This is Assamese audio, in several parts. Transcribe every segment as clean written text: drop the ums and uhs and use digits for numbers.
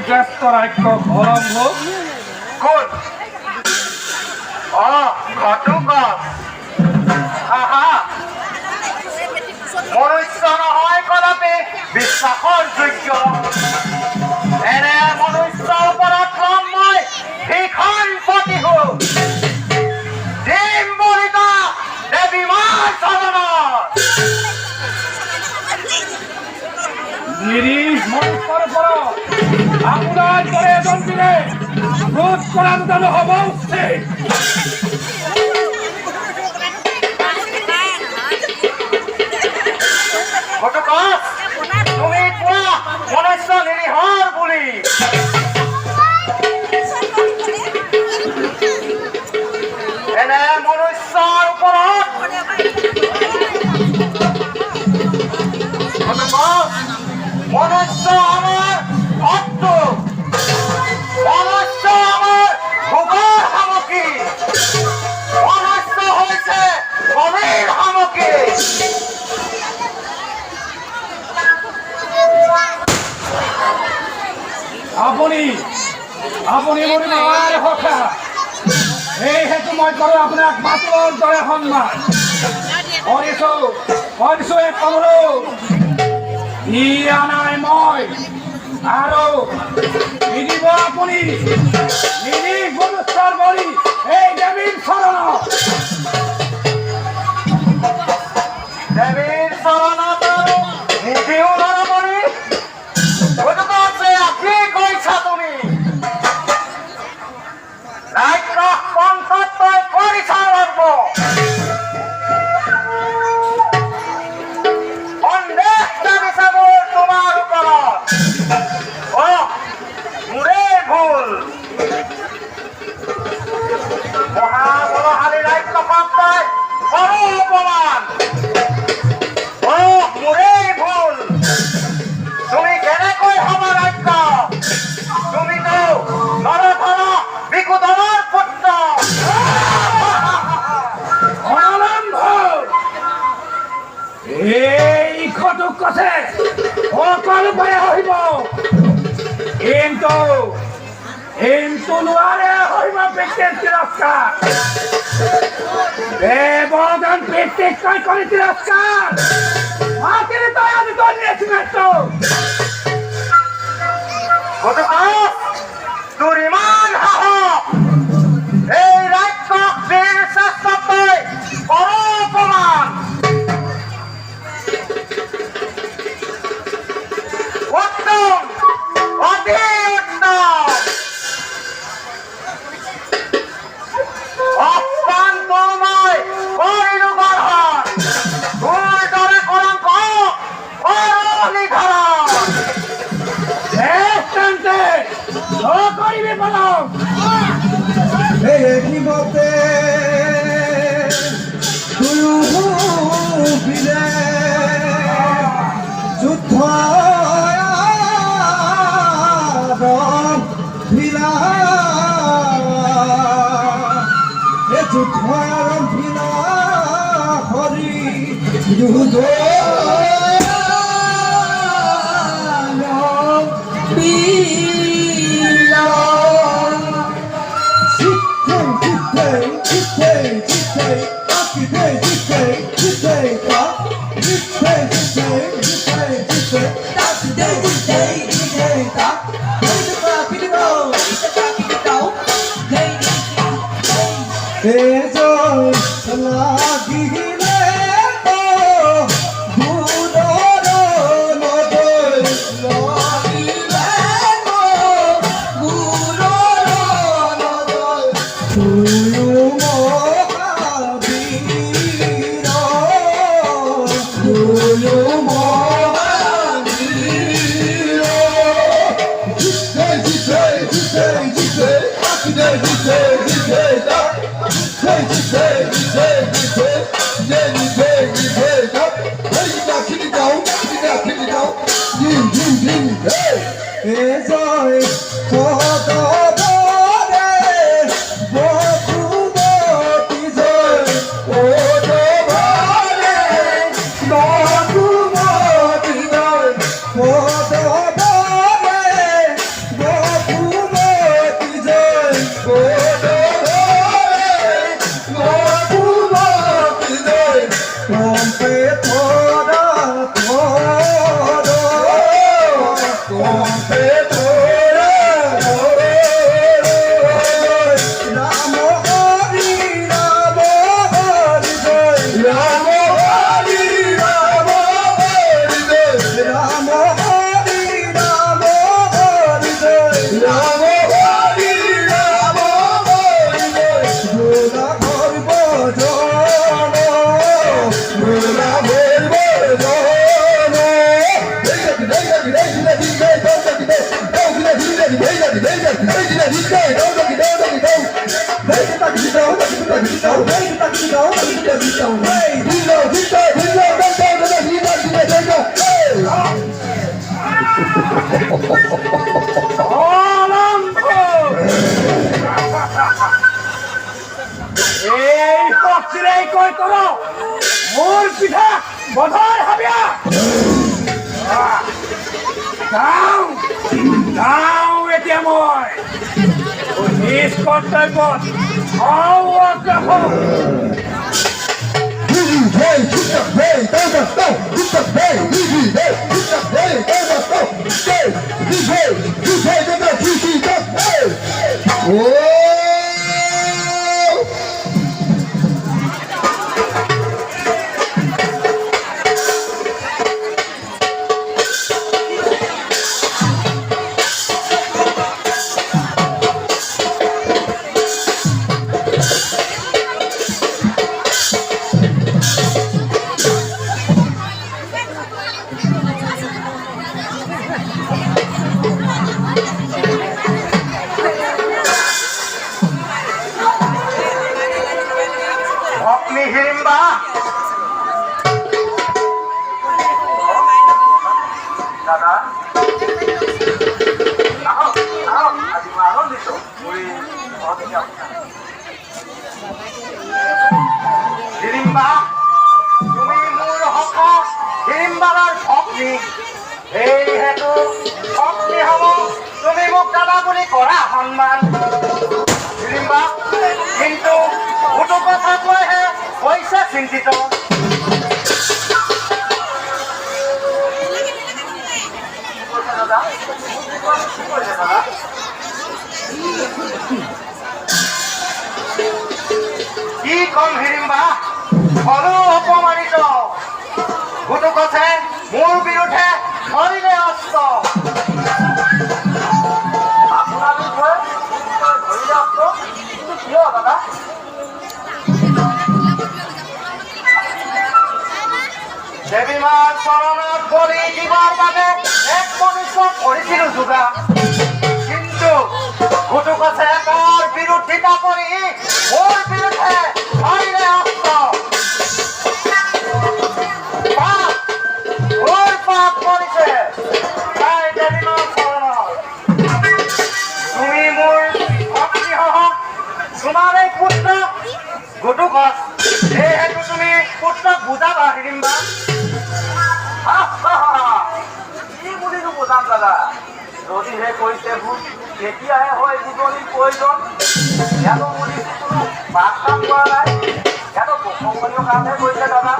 ব্যস্তৰাক্য অলম্ভ কোন ঘটক মনুষ্য নহয় কদাপি বিশ্বাসৰ যোগ্য এনে মনুষ্যৰ ওপৰত লম মই ভীষণ প্ৰতিহু দিম বলিতা দেৱী মাৰ চৰণত নিৰীহ মনুষ্যৰ ওপৰত আপোনাৰ দৰে এজন দিলে ৰোধ কৰাৰ জানো হ'ব উচিত তুমি কোৱা মনুষ্য নিৰীহৰ বুলি এনে মনুষ্যৰ ওপৰত মনুষ্য আমাৰ শত্ৰু মনুষ্য আমাৰ ভোগৰ সামগ্ৰী মনুষ্য হৈছে বলিৰ সামগ্ৰী আপুনি মোৰ মাৰ সখা এই হেতু মই কৰোঁ আপোনাক মাতৃৰ দৰে সন্মান কৰিছোঁ এক অনুৰোধ ই আনাই মই আৰু নিদিব আপুনি নিৰীহ মনুষ্যৰ বলি এই দেৱীৰ চৰণত দেৱীৰ চৰণত নিদিও নৰবলি গতিকে আপুনি কৈছা তুমি ৰাক্ষস পন্থত তই কৰিছা লৰ্ব সন্দেহ লাগিছে মোৰ তোমাৰ ওপৰত মোৰে ভুল মহাবলশালী ৰাক্ষসক তই কৰো অপমান মোৰে ভুল তুমি কেনেকৈ হবা ৰাজ্য তুমিতো নৰধন বিকুধনৰ পুত্ৰ এই ঘটক আছে সকলো পাই আহিব কিন্তু নোৱাৰে হইব পিতৃৰ তিৰস্কাৰ দেৱদান পিতৃক তই কৰি তিৰস্কাৰ মাতিলে তই আমি কৰিলেছি মাত্ৰ তোৰ ইমান সাহস এই ৰাক্ষস বীৰ শ্ৰেষ্ঠ তই কৰ অপমান উত্তম অতি উত্তম অস্থান তোৰ মই কৰিলো গঢ়ন তোৰ দৰে কলংক নিধৰণ কৰিবি পলক মতে যুদ্ধ যুদ্ধ হৰি যুদ্ধ এই শক্তিৰে কৈ কৰ মোৰ পিঠা বধাৰ হাবিয়া যাওঁ এতিয়া মই নিজ কৰ্তব্যত অগ্ৰসৰ হিড়িম্বা দাদা আহক আহক আজি মই আনন্দিত হিড়িম্বা তুমি মোৰ হক হিড়িম্বাৰ ভগ্নী এই হেতু ভগ্নী হব তুমি মোক দাদা বুলি কৰা সন্মান হিড়িম্বা কিন্তু দুটো কথা কয়হে পইচা চিন্তিত কি কম হিড়িম্বা হলো অপমানিত গোটো কথা মোৰ বিৰুদ্ধে ধৰিলে অস্ত্ৰ আপোনাৰ বিষয়ে ধৰিলে অস্ত্ৰ কিন্তু কিয় দাদা দেৱীমাৰ চৰণত বলি দিবৰ বাবে এক মনুষ্য কৰিছিলো যোগা কিন্তু গোটো কথা তাৰ বিৰোধিতা কৰি মোৰ বিৰুদ্ধে ধৰিলে অস্ত্ৰ মোৰ পাপ কৰিছে তাই দেৱীমাৰ চৰণত তুমি মোৰ ভক্তিসহ তোমাৰ এই পুত্ৰ গোটো গছ এইহেতু তুমি পুত্ৰক বুজাবা হিড়িম্বা কি বুলিনো বুজাম দাদা যদিহে কৈছে ভূত তেতিয়াহে হয় জীৱনীৰ প্ৰয়োজন ইয়াতো বুলিছে কোনো বাদ কাম কৰা নাই ইয়াতো প্ৰসংগনীয় কামহে কৰিছে দাদা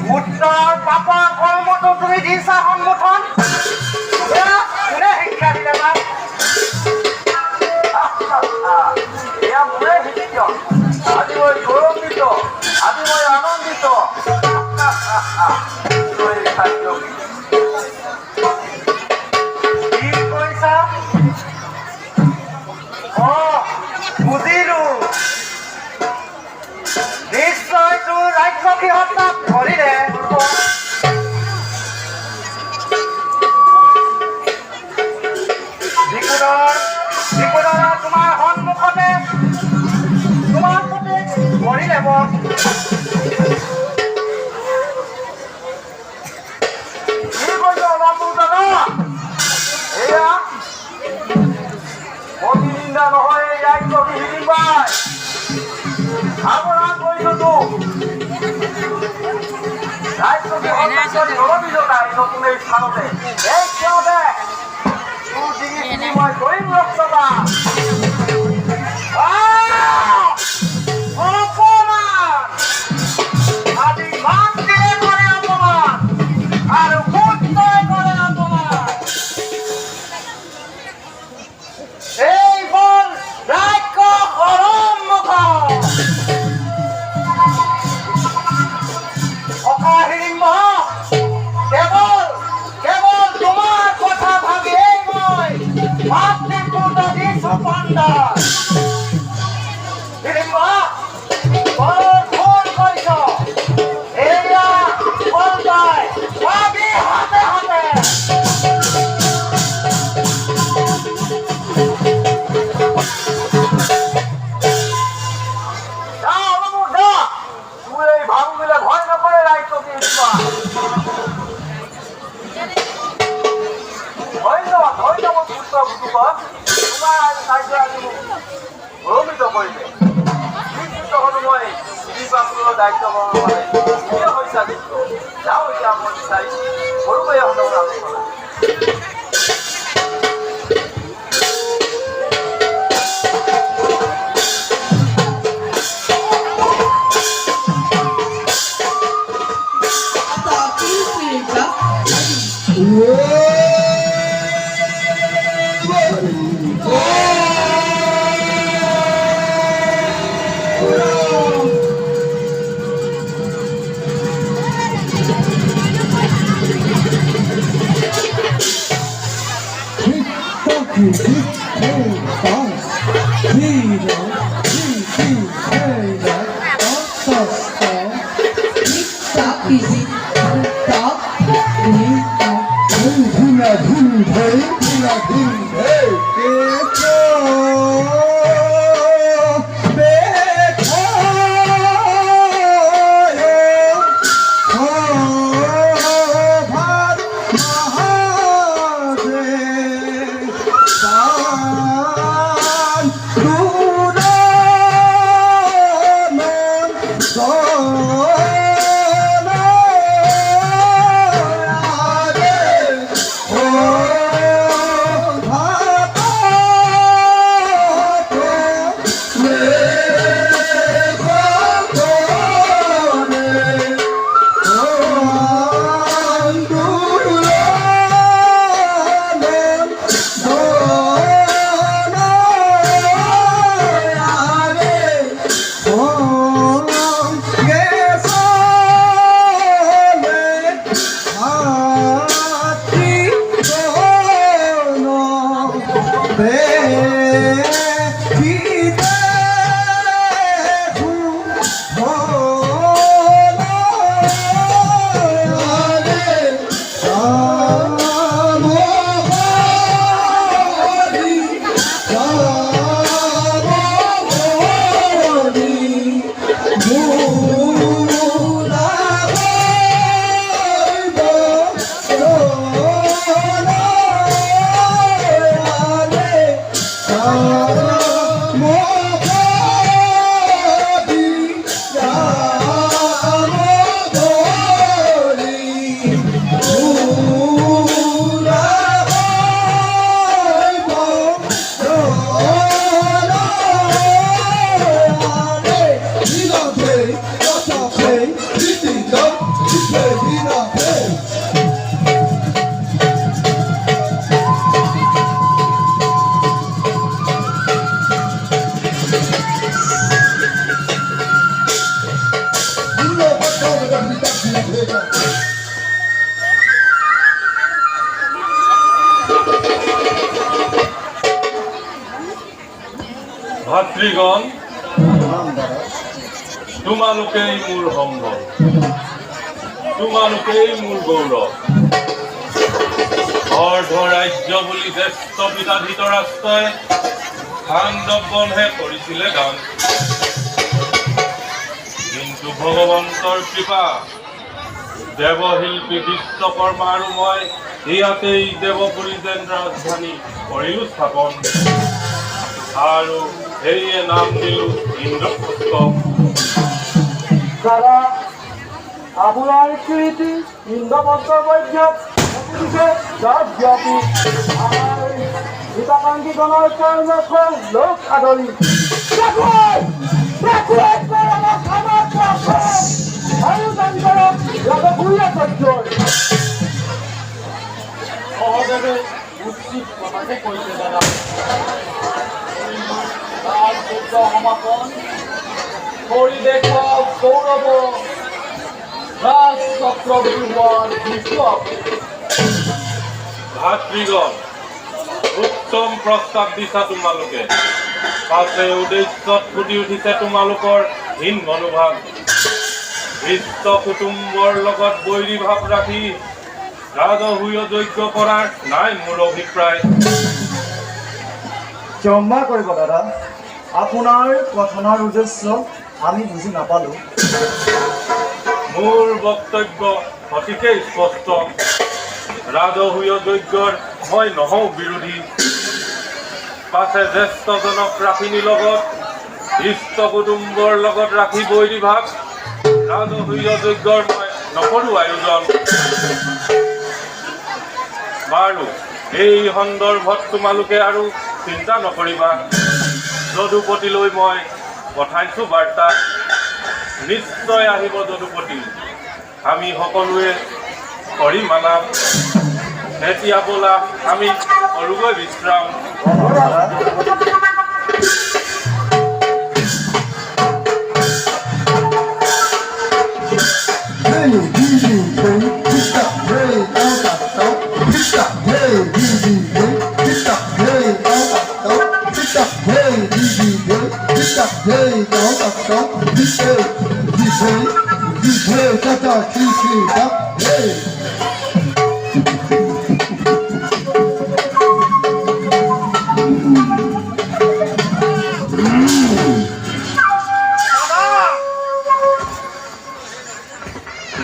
পুত্ৰৰ পাপৰ কৰ্মটো তুমি দিছা সন্মুখত কোনে শিক্ষা দিলে বা এয়া মোৰে শিক্ষক আজি মই গৌৰৱান্বিত আজি মই আনন্দিত কি কৈছা বুজিলো নিশ্চয় তোৰ ৰাক্ষসী হত্যাক ধৰিলে তোমাৰ সন্মুখতে তোমাৰ প্ৰতি কৰিলে বধ কি কৈছ বাবু দাদা এয়া অতি নিন্দা নহয় এই ৰাক্ষসী হিড়িম্বাই সাৱধান কৰিছোতো ৰাক্ষসী হত্যাকাৰী নৰবিজ নাই নতুন এই স্থানতে এই সিহঁতে তোৰ ডিঙি মই কৰিম ৰক্ষবা অপমান আজি মাতৃয়ে কৰে অপমান আৰু পুত্ৰই কৰে অপমান এই বল ৰাক্ষস সন্মুখ অকা হিড়িম্ব কেৱল তোমাৰ কথা ভাবিয়েই মই মাতৃপুত্ৰ দিছো পণ্ডা হিড়িম্ব বৰ ভুল কৰিছ এয়া পণ্ডাই ভাবি হাতে হাতে সুযোগত তোমাৰ কাৰ্য আজি মোক ভ্ৰমিত কৰিলে হলো মই নিৰ্বাচনৰ দায়িত্ব পালনৰ বাবে কিয় হৈছে যাওঁ এতিয়া মই বিচাৰি সৰুকৈ হ'লেও আলোচনা ভাতৃগণ, তোমালোকেই মোৰ সম্ভৱ, তোমালোকেই মোৰ গৌৰৱ। অৰ্ধৰাজ্য বুলি জ্যেষ্ঠ পিতা ধৃতৰাষ্ট্ৰই খাণ্ডৱবনহে কৰিছিলে দান, কিন্তু ভগৱন্তৰ কৃপা দেৱশিল্পী বিশ্বকৰ্মা আৰু মই ইয়াতেই দেৱপুৰী যেন ৰাজধানী কৰিলো স্থাপন, আৰু সেয়ে নাম দিলো ইন্দ্ৰপুষ্ট। দাদা আপোনাৰ কীৰ্তি ইন্দ্ৰপত্ৰৰ বৈদ্যক আমাৰ হিতাকাংক্ষীগণৰ কৰ্মফল লোক আদৰি সহদেৱে উচিত কথাকে কৈছে দাদা। ৰাজযুদ্ধ সমাপন কৰি দেখুৱাওক গৌৰৱ ৰাজচক্ৰৱৰ্তীৰ দৃশ্য। ভাতৃগণ, উত্তম প্ৰস্তাৱ দিছা তোমালোকে, পাছে উদ্দেশ্যত ফুটি উঠিছে তোমালোকৰ হীন মনোভাৱ। ইষ্ট কুটুম্বৰ লগত বৈৰী ভাৱ ৰাখি ৰাজহুয় যজ্ঞ কৰাৰ নাই মোৰ অভিপ্ৰায়। ক্ষমা কৰিব দাদা, আপোনাৰ কথাৰ উদ্দেশ্য আমি বুজি নাপালো। মোৰ বক্তব্য অতিকেই স্পষ্ট। ৰাজহুয় যজ্ঞৰ মই নহওঁ বিৰোধী, পাছে জ্যেষ্ঠজনক ৰাখিনী লগত ইষ্ট কুটুম্বৰ লগত ৰাখি বৈৰী ভাগ ৰাজহুয় যজ্ঞৰ মই নকৰোঁ আয়োজন। বাৰু এই সন্দৰ্ভত তোমালোকে আৰু চিন্তা নকৰিবা। যদুপতিলৈ মই পঠাইছোঁ বাৰ্তা, নিশ্চয় আহিব যদুপতি। আমি সকলোৱে কৰি মানাম। এতিয়া বোলা আমি কৰোগৈ বিশ্ৰাম।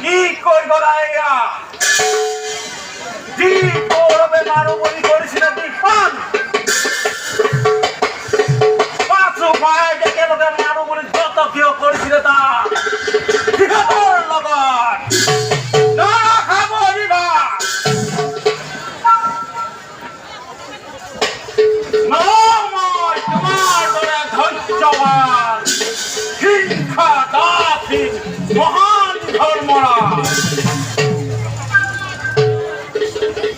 কি কৰিব লাগে? যি গৌৰৱে মাৰো বুলি কৰিছিলে দিখন পাঁচো ভাই একেলগে মাৰো বুলি যত কিয় কৰিছিলে তাক সিহঁতৰ লগত নাৰাখাব দিবা। মই তোমাৰ দৰে ধৈৰ্যৱান শিক্ষা দাসীন মহান ধৰ্মৰা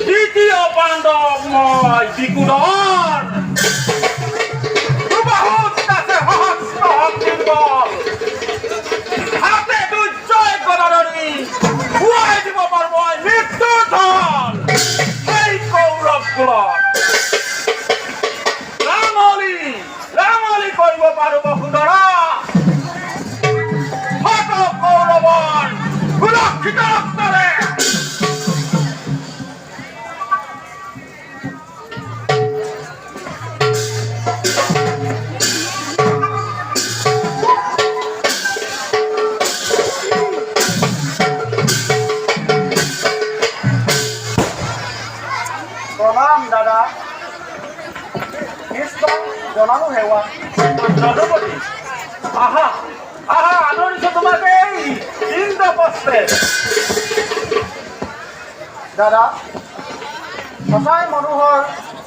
দ্বিতীয় পাণ্ডৱ মই বিকুলৰ বহুত আছে সহস্ৰ শক্তিৰ বল হাতে দুৰ্জয় গদাধৰী খুৱাই দিব পাৰব মৃত্যুৰ ধন সেই কৌৰৱ কুলত ৰামলী কৰিব পাৰিব সুন্দৰা কৌৰৱৰ সুৰক্ষিত ৰক্তৰে। প্ৰণাম দাদা। কৃষ্ণ জনানো সেৱা। যদুপতি আহা আহা আদৰিছো তোমাক এই ইন্দ্ৰপ্ৰস্থে। দাদা, সঁচাই মনোহৰ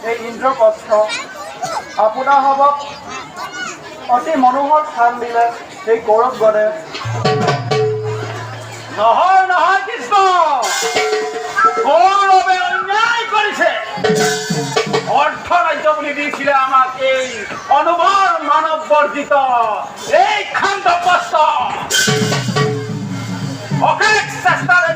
এই ইন্দ্ৰপ্ৰস্থ। আপোনাৰ সবক অতি মনোহৰ স্থান দিলে এই কৌৰৱগণে। নহয় নহয় কৃষ্ণ, কৌৰৱে অন্যায় কৰিছে। অৰ্থ ৰাজ্য বুলি দিছিলে আমাক এই অনুভৰ মানৱ বৰ্জিত এই খাণ্ডপ্ৰস্থ। অশেষ চেষ্টাৰে